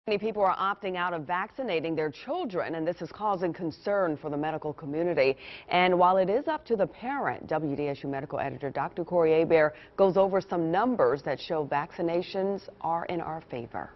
Many people are opting out of vaccinating their children, and this is causing concern for the medical community. And while it is up to the parent, WDSU medical editor Dr. Corey Hebert goes over some numbers that show vaccinations are in our favor.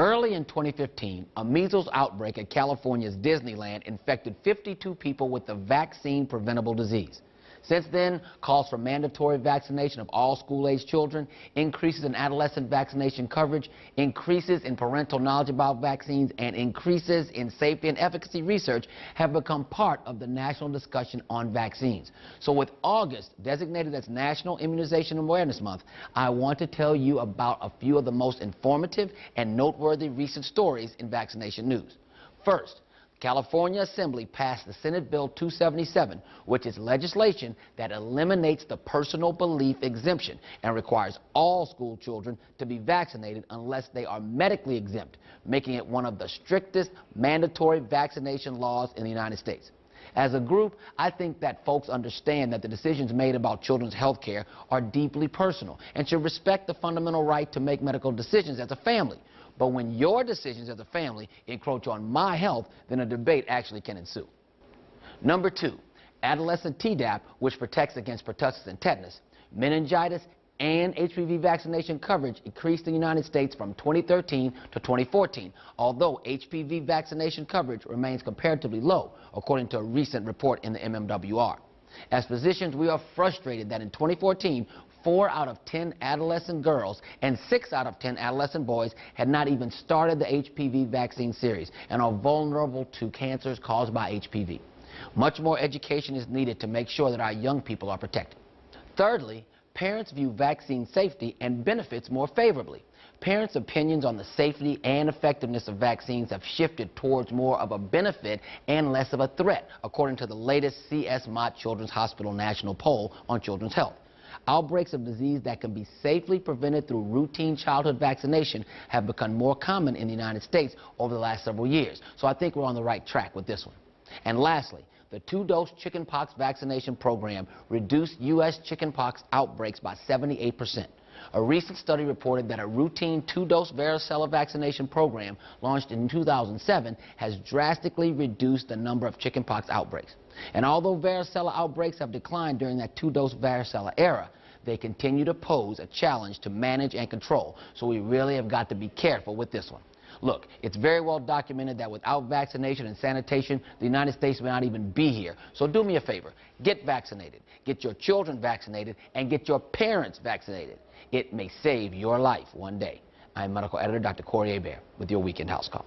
Early in 2015, a measles outbreak at California's Disneyland infected 52 people with the vaccine-preventable disease. Since then, calls for mandatory vaccination of all school-age children, increases in adolescent vaccination coverage, increases in parental knowledge about vaccines, and increases in safety and efficacy research have become part of the national discussion on vaccines. So with August designated as National Immunization Awareness Month, I want to tell you about a few of the most informative and noteworthy recent stories in vaccination news. First, California Assembly passed the Senate Bill 277, which is legislation that eliminates the personal belief exemption and requires all school children to be vaccinated unless they are medically exempt, making it one of the strictest mandatory vaccination laws in the United States. As a group, I think that folks understand that the decisions made about children's health care are deeply personal and should respect the fundamental right to make medical decisions as a family. But when your decisions as a family encroach on my health, then a debate actually can ensue. Number two, adolescent Tdap, which protects against pertussis and tetanus, meningitis, and HPV vaccination coverage increased in the United States from 2013 to 2014, although HPV vaccination coverage remains comparatively low, according to a recent report in the MMWR. As physicians, we are frustrated that in 2014, 4 out of 10 adolescent girls and 6 out of 10 adolescent boys had not even started the HPV vaccine series and are vulnerable to cancers caused by HPV. Much more education is needed to make sure that our young people are protected. Thirdly, parents view vaccine safety and benefits more favorably. Parents' opinions on the safety and effectiveness of vaccines have shifted towards more of a benefit and less of a threat, according to the latest C.S. Mott Children's Hospital National Poll on Children's Health. Outbreaks of disease that can be safely prevented through routine childhood vaccination have become more common in the United States over the last several years. So I think we're on the right track with this one. And lastly, the 2-dose chickenpox vaccination program reduced U.S. chickenpox outbreaks by 78%. A recent study reported that a routine 2-dose varicella vaccination program launched in 2007 has drastically reduced the number of chickenpox outbreaks. And although varicella outbreaks have declined during that 2-dose varicella era, they continue to pose a challenge to manage and control. So we really have got to be careful with this one. Look, it's very well documented that without vaccination and sanitation, the United States may not even be here. So do me a favor, get vaccinated, get your children vaccinated, and get your parents vaccinated. It may save your life one day. I'm medical editor Dr. Corey Hebert with your Weekend House Call.